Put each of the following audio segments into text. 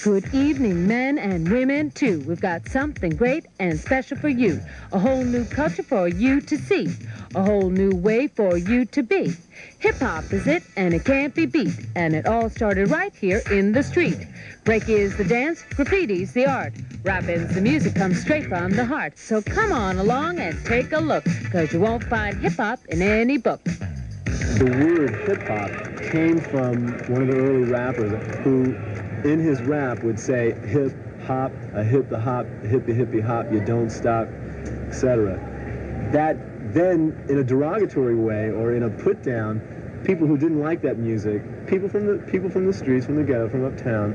Good evening, men and women, too. We've got something great and special for you. A whole new culture for you to see. A whole new way for you to be. Hip-hop is it, and it can't be beat. And it all started right here in the street. Break is the dance, graffiti's the art. Rapping's the music comes straight from the heart. So come on along and take a look, 'cause you won't find hip-hop in any book. The word hip-hop came from one of the early rappers who, in his rap, would say hip hop, a hip the hop, hippie hippie hop, you don't stop, etc. That then, in a derogatory way or in a put down, people who didn't like that music, people from the streets, from the ghetto, from uptown,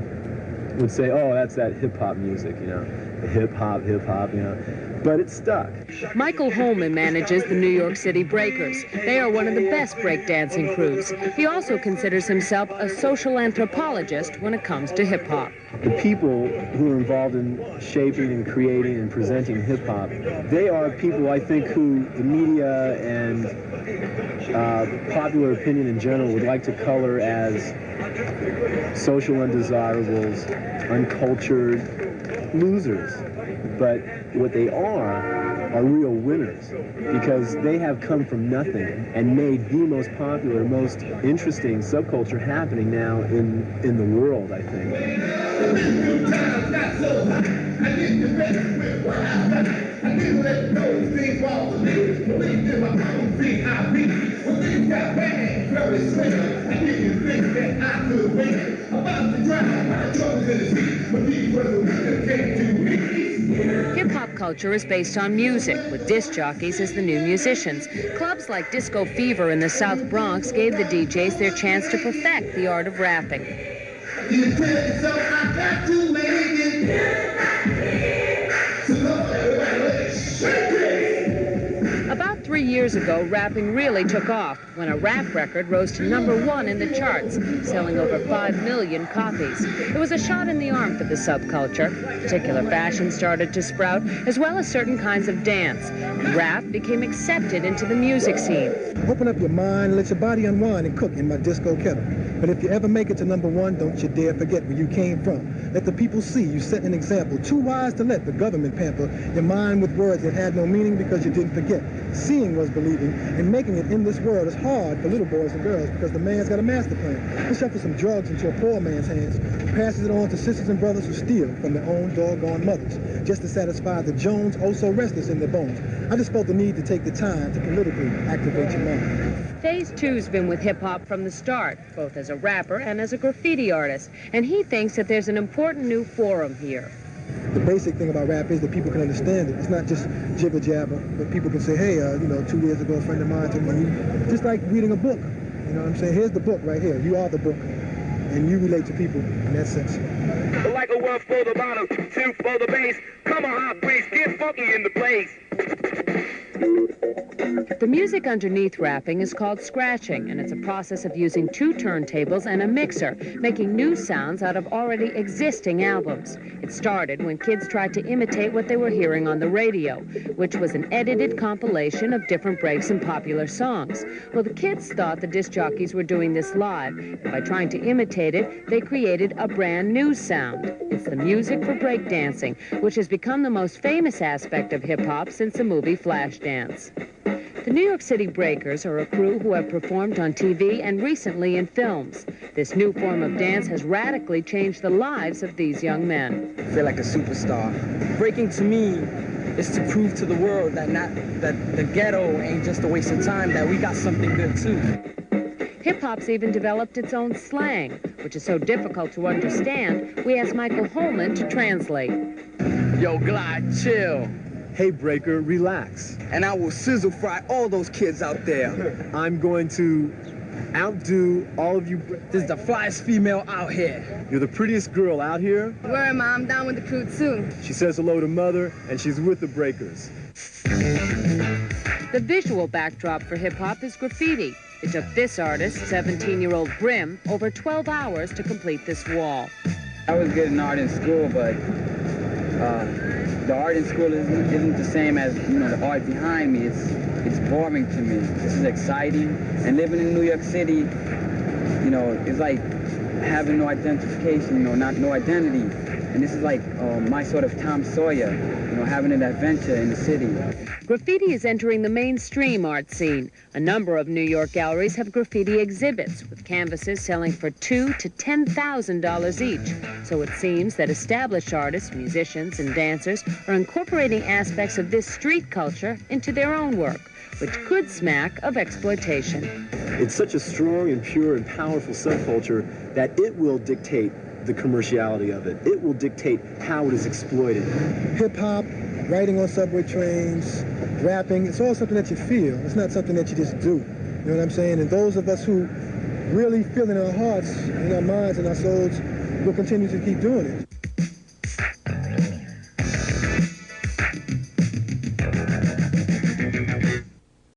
would say, "Oh, that's that hip hop music, you know, the hip hop, you know." But it stuck. Michael Holman manages the New York City Breakers. They are one of the best breakdancing crews. He also considers himself a social anthropologist when it comes to hip-hop. The people who are involved in shaping and creating and presenting hip-hop, they are people, I think, who the media and popular opinion in general would like to color as social undesirables, uncultured losers. But what they are real winners, because they have come from nothing and made the most popular, most interesting subculture happening now in the world, I think. Hip-hop culture is based on music, with disc jockeys as the new musicians. Clubs like Disco Fever in the South Bronx gave the DJs their chance to perfect the art of rapping. About 3 years ago, rapping really took off when a rap record rose to #1 in the charts, selling over 5 million copies. It was a shot in the arm for the subculture. Particular fashion started to sprout, as well as certain kinds of dance. Rap became accepted into the music scene. Open up your mind, let your body unwind and cook in my disco kettle. But if you ever make it to #1, don't you dare forget where you came from. Let the people see you set an example. Too wise to let the government pamper your mind with words that had no meaning because you didn't forget. Seeing was believing, and making it in this world is hard for little boys and girls because the man's got a master plan. He'll shuffle some drugs into a poor man's hands, who passes it on to sisters and brothers who steal from their own doggone mothers, just to satisfy the Jones oh so restless in their bones. I just felt the need to take the time to politically activate your mind. Phase 2's been with hip-hop from the start, both as a rapper and as a graffiti artist, and he thinks that there's an important new forum here. The basic thing about rap is that people can understand it. It's not just jibber jabber, but people can say, hey, 2 years ago, a friend of mine told me, just like reading a book. You know what I'm saying? Here's the book right here. You are the book. And you relate to people in that sense. Like a 1 for the bottom, 2 for the bass. Come on, hot breeze, get funky in the place. The music underneath rapping is called scratching, and it's a process of using 2 turntables and a mixer, making new sounds out of already existing albums. It started when kids tried to imitate what they were hearing on the radio, which was an edited compilation of different breaks in popular songs. Well, the kids thought the disc jockeys were doing this live, and by trying to imitate it, they created a brand new sound. It's the music for breakdancing, which has become the most famous aspect of hip-hop since the movie Flashdance. The New York City Breakers are a crew who have performed on TV and recently in films. This new form of dance has radically changed the lives of these young men. I feel like a superstar. Breaking to me is to prove to the world that the ghetto ain't just a waste of time, that we got something good too. Hip-hop's even developed its own slang, which is so difficult to understand, we asked Michael Holman to translate. Yo, Glide, chill. Hey, Breaker, relax. And I will sizzle fry all those kids out there. I'm going to outdo all of you. This is the flyest female out here. You're the prettiest girl out here. Where am I? I'm down with the crew, too. She says hello to Mother, and she's with the Breakers. The visual backdrop for hip-hop is graffiti. It took this artist, 17-year-old Brim, over 12 hours to complete this wall. I was good in art in school, but the art in school isn't the same as, the art behind me. It's boring to me. This is exciting. And living in New York City, you know, it's like having no identification, you know, no identity. And this is like my sort of Tom Sawyer, you know, having an adventure in the city. Graffiti is entering the mainstream art scene. A number of New York galleries have graffiti exhibits, with canvases selling for $2,000 to $10,000 each. So it seems that established artists, musicians, and dancers are incorporating aspects of this street culture into their own work, which could smack of exploitation. It's such a strong and pure and powerful subculture that it will dictate the commerciality of it. It will dictate how it is exploited. Hip-hop, riding on subway trains, rapping, it's all something that you feel. It's not something that you just do. You know what I'm saying? And those of us who really feel in our hearts, in our minds, and our souls will continue to keep doing it.